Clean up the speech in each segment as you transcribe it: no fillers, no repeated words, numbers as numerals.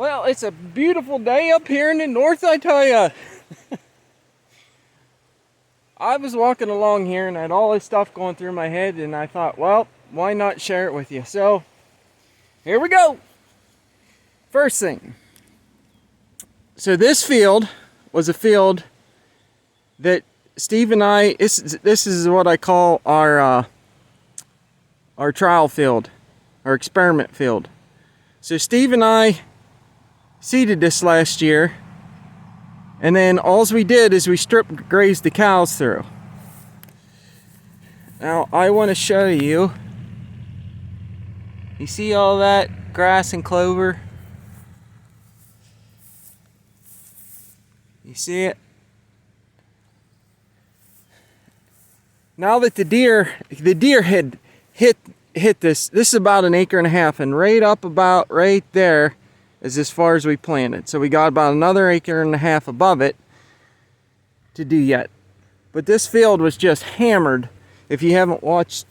Well, it's a beautiful day up here in the north, I tell ya. I was walking along here and I had all this stuff going through my head, and I thought, well, why not share it with you? So, here we go. First thing. So this field was a field that Steve and I, this is what I call our trial field, our experiment field. So Steve and I seeded this last year, and then all we did is we strip grazed the cows through. Now I want to show you. You see all that grass and clover? You see it? Now that the deer had hit this is about an acre and a half, and right up about right there is as far as we planted. So we got about another acre and a half above it to do yet. But this field was just hammered, if you haven't watched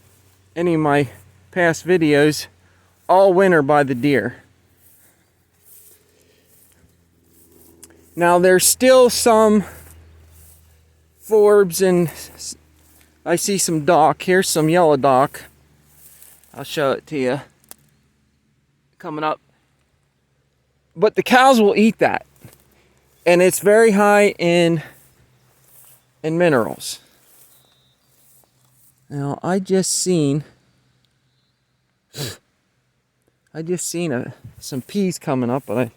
any of my past videos, all winter by the deer. Now there's still some forbs, and I see some dock. Here's some yellow dock. I'll show it to you coming up. But the cows will eat that, and it's very high in minerals. Now I just seen some peas coming up, but I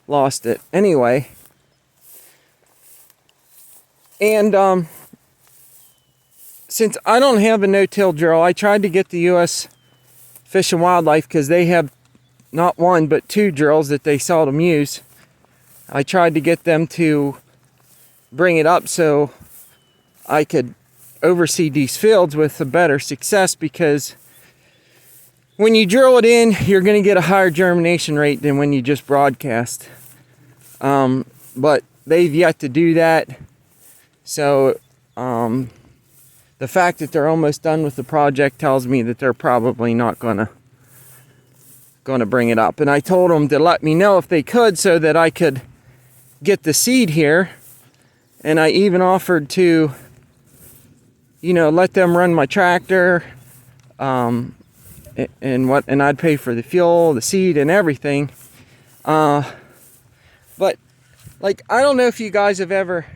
lost it anyway. And since I don't have a no-till drill, I tried to get the U.S. Fish and Wildlife, because they have not one but two drills that they seldom use. I tried to get them to bring it up so I could oversee these fields with a better success, because when you drill it in, you're going to get a higher germination rate than when you just broadcast. But they've yet to do that. So the fact that they're almost done with the project tells me that they're probably not going to bring it up. And I told them to let me know if they could, so that I could get the seed here. And I even offered to, let them run my tractor, and I'd pay for the fuel, the seed, and everything. But I don't know if you guys have ever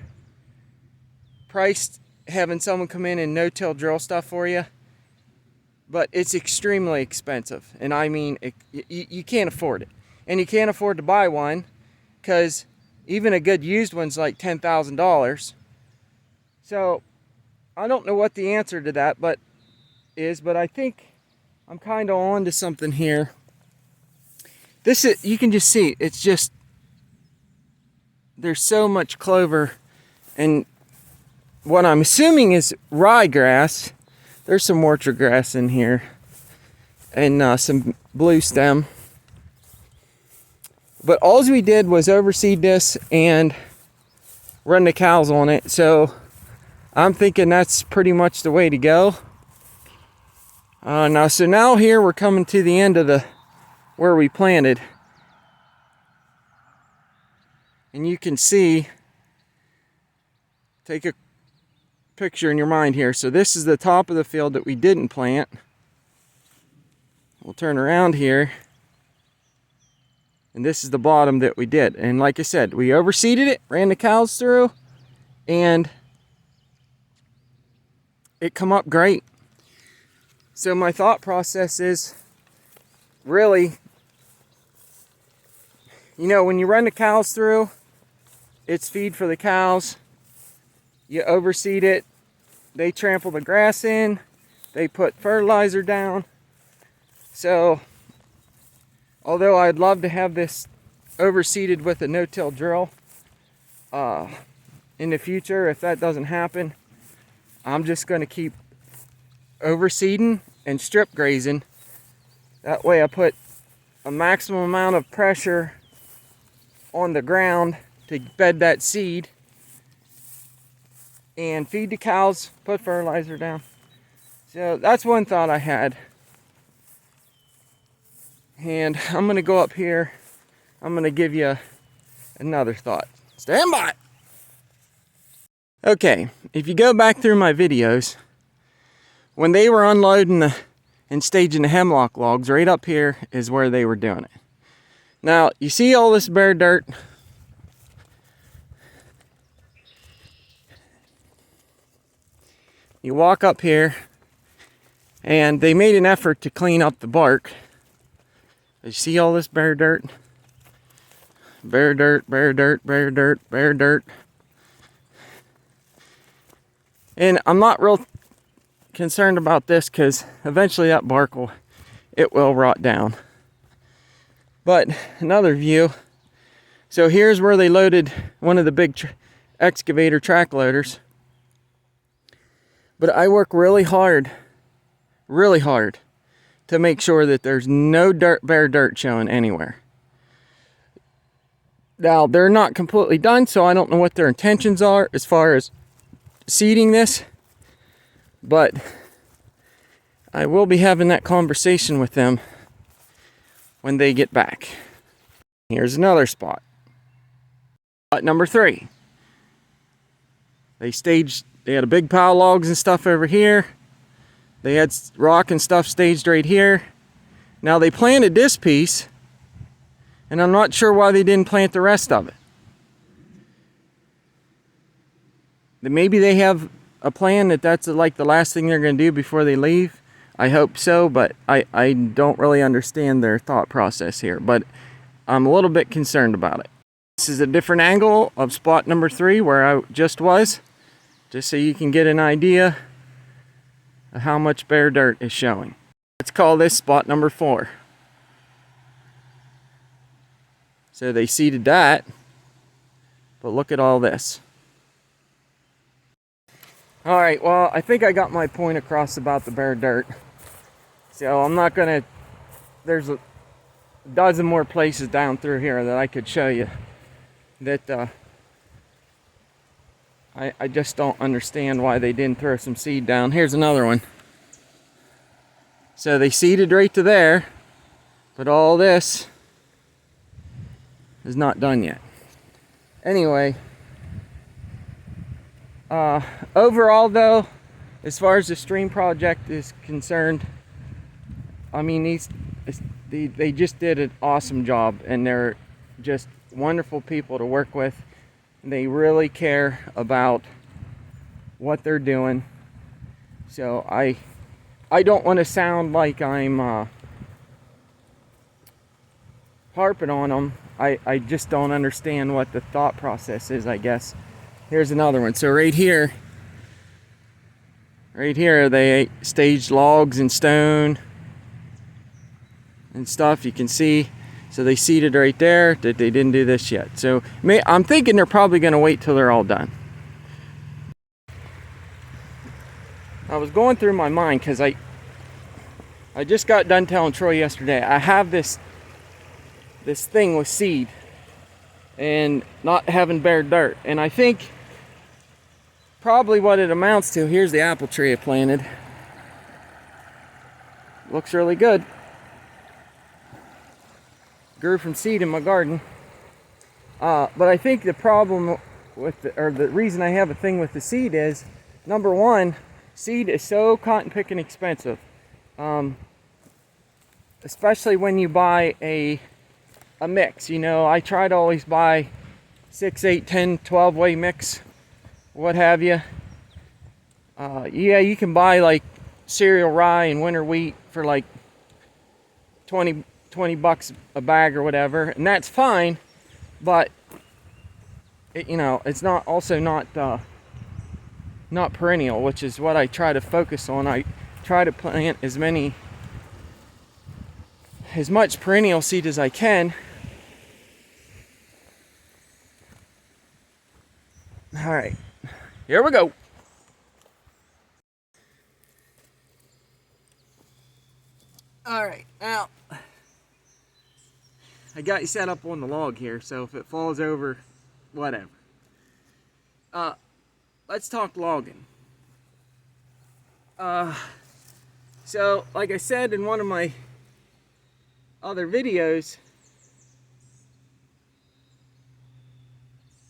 priced having someone come in and no-till drill stuff for you, but it's extremely expensive. And I mean, you can't afford it. And you can't afford to buy one, because even a good used one's like $10,000. So I don't know what the answer to that but I think I'm kind of on to something here. This is, you can just see, it's just, there's so much clover, and what I'm assuming is ryegrass. There's some orchard grass in here, and some blue stem. But all we did was overseed this and run the cows on it. So I'm thinking that's pretty much the way to go. Now here we're coming to the end of where we planted. And you can see, take a picture in your mind here. So this is the top of the field that we didn't plant. We'll turn around here, and this is the bottom that we did. And like I said, we overseeded it, ran the cows through, and it come up great. So my thought process is, really, when you run the cows through, it's feed for the cows. You overseed it, they trample the grass in, they put fertilizer down. So, although I'd love to have this overseeded with a no-till drill, in the future, if that doesn't happen, I'm just going to keep overseeding and strip grazing. That way I put a maximum amount of pressure on the ground to bed that seed, and feed the cows, put fertilizer down. So that's one thought I had. And I'm going to go up here I'm going to give you another thought. Stand by. Okay, if you go back through my videos, when they were unloading and staging the hemlock logs, right up here is where they were doing it. Now, you see all this bare dirt? You walk up here, and they made an effort to clean up the bark. You see all this bare dirt? Bare dirt, bare dirt, bare dirt, bare dirt. And I'm not real concerned about this because eventually that bark will rot down. But another view. So here's where they loaded one of the big excavator track loaders. But I work really hard to make sure that there's no bare dirt showing anywhere. Now, they're not completely done, so I don't know what their intentions are as far as seeding this, but I will be having that conversation with them when they get back. Here's another spot. Spot number 3. They had a big pile of logs and stuff over here. They had rock and stuff staged right here. Now they planted this piece, and I'm not sure why they didn't plant the rest of it. Maybe they have a plan that's like the last thing they're going to do before they leave. I hope so, but I don't really understand their thought process here. But I'm a little bit concerned about it. This is a different angle of spot number 3 where I just was. Just so you can get an idea of how much bare dirt is showing. Let's call this spot number 4. So they seeded that, but look at all this. Alright, well, I think I got my point across about the bare dirt. So I'm not gonna, there's a dozen more places down through here that I could show you that I just don't understand why they didn't throw some seed down. Here's another one. So they seeded right to there, but all this is not done yet. Anyway, overall though, as far as the stream project is concerned, I mean, they just did an awesome job, and they're just wonderful people to work with. They really care about what they're doing. So I don't want to sound like I'm harping on them. I just don't understand what the thought process is, I guess. Here's another one. So right here they staged logs and stone and stuff, you can see. So they seeded right there, that they didn't do this yet. So I'm thinking they're probably going to wait till they're all done. I was going through my mind because I just got done telling Troy yesterday, I have this thing with seed and not having bare dirt. And I think probably what it amounts to, here's the apple tree I planted. Looks really good. Grew from seed in my garden. But I think the problem with the reason I have a thing with the seed is, number one, seed is so cotton picking expensive. Especially when you buy a mix. You know, I try to always buy 6, 8, 10, 12 way mix, what have you. Yeah, you can buy like cereal rye and winter wheat for like 20 bucks a bag or whatever, and that's fine, but you know, it's not perennial, which is what I try to focus on. I try to plant as much perennial seed as I can. All right, here we go. All right, now I got you set up on the log here, so if it falls over, whatever. Let's talk logging. So, like I said in one of my other videos,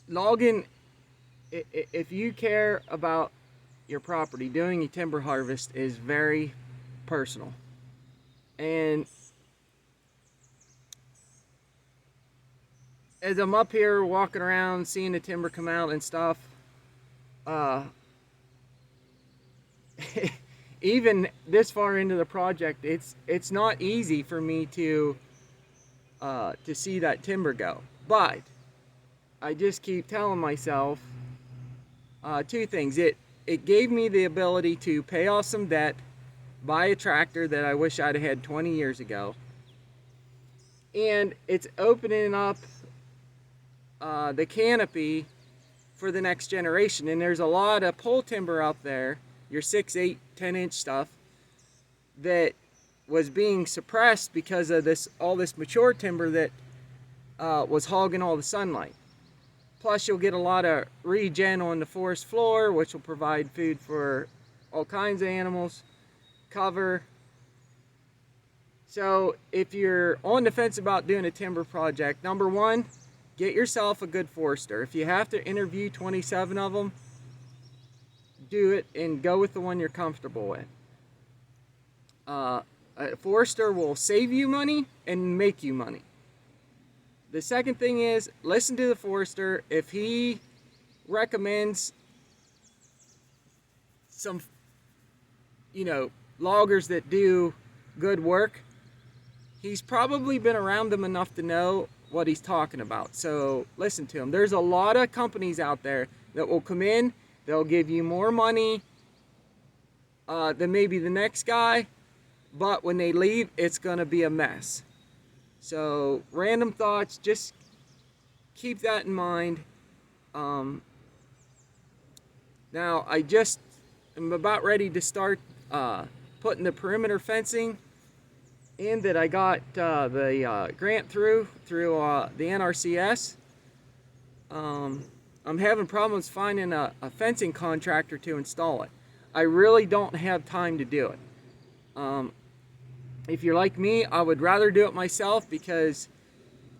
logging, if you care about your property, doing a timber harvest is very personal. And as I'm up here walking around, seeing the timber come out and stuff, even this far into the project, it's not easy for me to see that timber go. But I just keep telling myself two things. It gave me the ability to pay off some debt, buy a tractor that I wish I'd had 20 years ago, and it's opening up the canopy for the next generation. And there's a lot of pole timber out there, your 6, 8, 10-inch stuff, that was being suppressed because of all this mature timber that was hogging all the sunlight. Plus, you'll get a lot of regen on the forest floor, which will provide food for all kinds of animals, cover. So if you're on the fence about doing a timber project, number one, get yourself a good forester. If you have to interview 27 of them, do it and go with the one you're comfortable with. A forester will save you money and make you money. The second thing is, listen to the forester. If he recommends some, loggers that do good work, he's probably been around them enough to know what he's talking about. So listen to him. There's a lot of companies out there that will come in, they'll give you more money than maybe the next guy, but when they leave, it's gonna be a mess. So random thoughts, just keep that in mind. Now I just am about ready to start putting the perimeter fencing in that I got the grant through the NRCS. I'm having problems finding a fencing contractor to install it. I really don't have time to do it. If you're like me, I would rather do it myself because,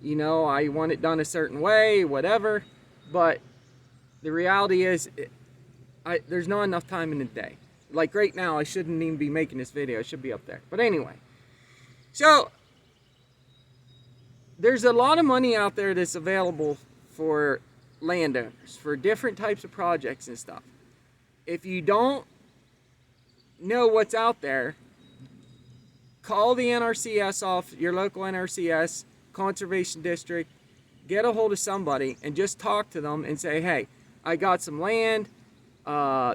I want it done a certain way, whatever. But the reality is, there's not enough time in the day. Like right now, I shouldn't even be making this video. I should be up there. But anyway. So, there's a lot of money out there that's available for landowners, for different types of projects and stuff. If you don't know what's out there, call the NRCS off, your local NRCS, conservation district, get a hold of somebody and just talk to them and say, hey, I got some land,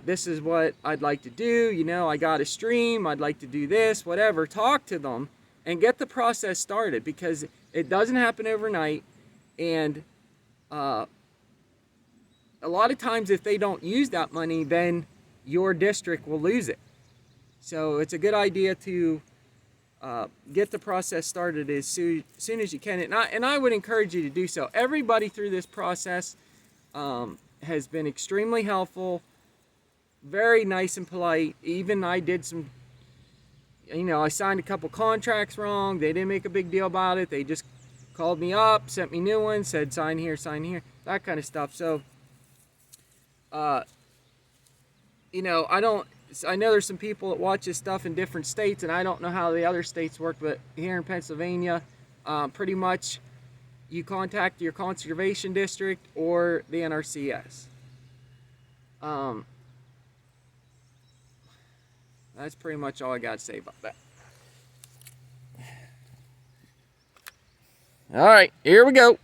this is what I'd like to do, I got a stream, I'd like to do this, whatever. Talk to them and get the process started, because it doesn't happen overnight. And a lot of times if they don't use that money, then your district will lose it. So it's a good idea to get the process started as soon as you can. And I would encourage you to do so. Everybody through this process has been extremely helpful, very nice and polite. Even I did some, I signed a couple contracts wrong. They didn't make a big deal about it. They just called me up, sent me new ones, said sign here, that kind of stuff. So, I know there's some people that watch this stuff in different states, and I don't know how the other states work, but here in Pennsylvania, pretty much you contact your conservation district or the NRCS. That's pretty much all I got to say about that. All right, here we go.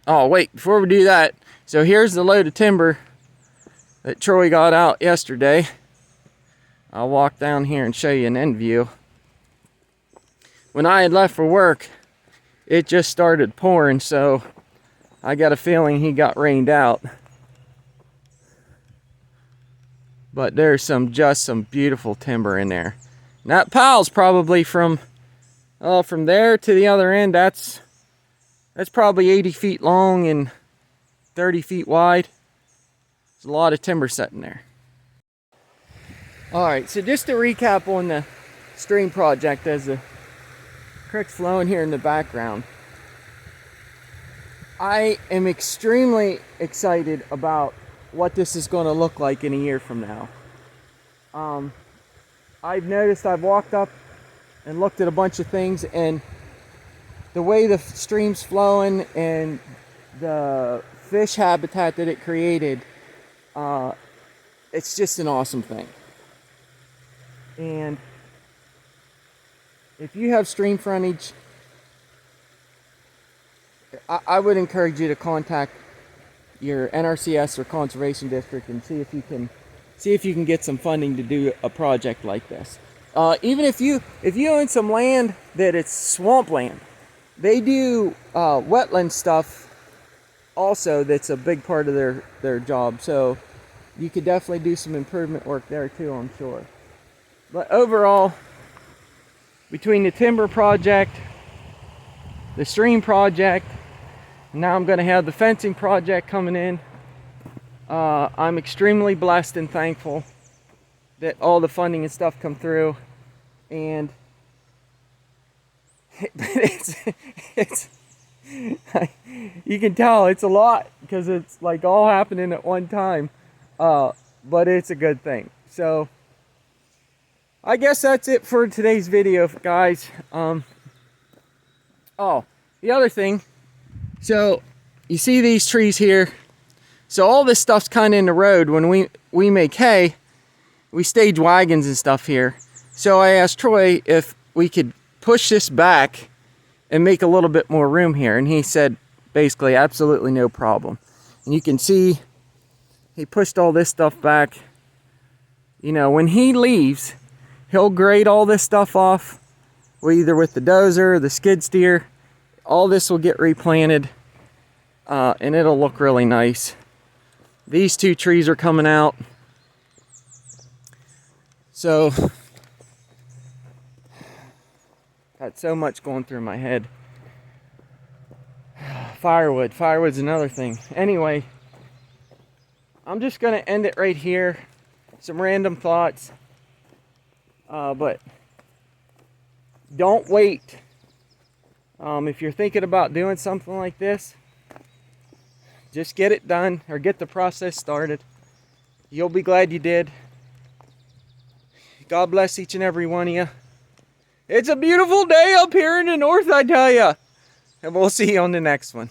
Oh, wait, before we do that, so here's the load of timber that Troy got out yesterday. I'll walk down here and show you an end view. When I had left for work, it just started pouring, so I got a feeling he got rained out. But there's just some beautiful timber in there. And that pile's probably from there to the other end, that's probably 80 feet long and 30 feet wide. There's a lot of timber sitting there. Alright, so just to recap on the stream project as the creek's flowing here in the background. I am extremely excited about what this is going to look like in a year from now. I've noticed, I've walked up and looked at a bunch of things, and the way the stream's flowing and the fish habitat that it created, it's just an awesome thing. And if you have stream frontage, I would encourage you to contact your NRCS or conservation district and see if you can get some funding to do a project like this. Even if you own some land that it's swampland, they do wetland stuff also. That's a big part of their job. So you could definitely do some improvement work there too, I'm sure. But overall, between the timber project, the stream project, now I'm going to have the fencing project coming in, I'm extremely blessed and thankful that all the funding and stuff come through. And it's you can tell it's a lot because it's like all happening at one time, but it's a good thing. So I guess that's it for today's video, guys. Oh, the other thing, so you see these trees here, so all this stuff's kind of in the road. When we make hay, we stage wagons and stuff here. So I asked Troy if we could push this back and make a little bit more room here, and he said basically absolutely no problem. And you can see he pushed all this stuff back. You know, when he leaves, he'll grade all this stuff off, either with the dozer or the skid steer. All this will get replanted, and it'll look really nice. These two trees are coming out. So, got so much going through my head. Firewood's another thing. Anyway, I'm just gonna end it right here. Some random thoughts. But don't wait. If you're thinking about doing something like this, just get it done or get the process started. You'll be glad you did. God bless each and every one of you. It's a beautiful day up here in the north, I tell ya. And we'll see you on the next one.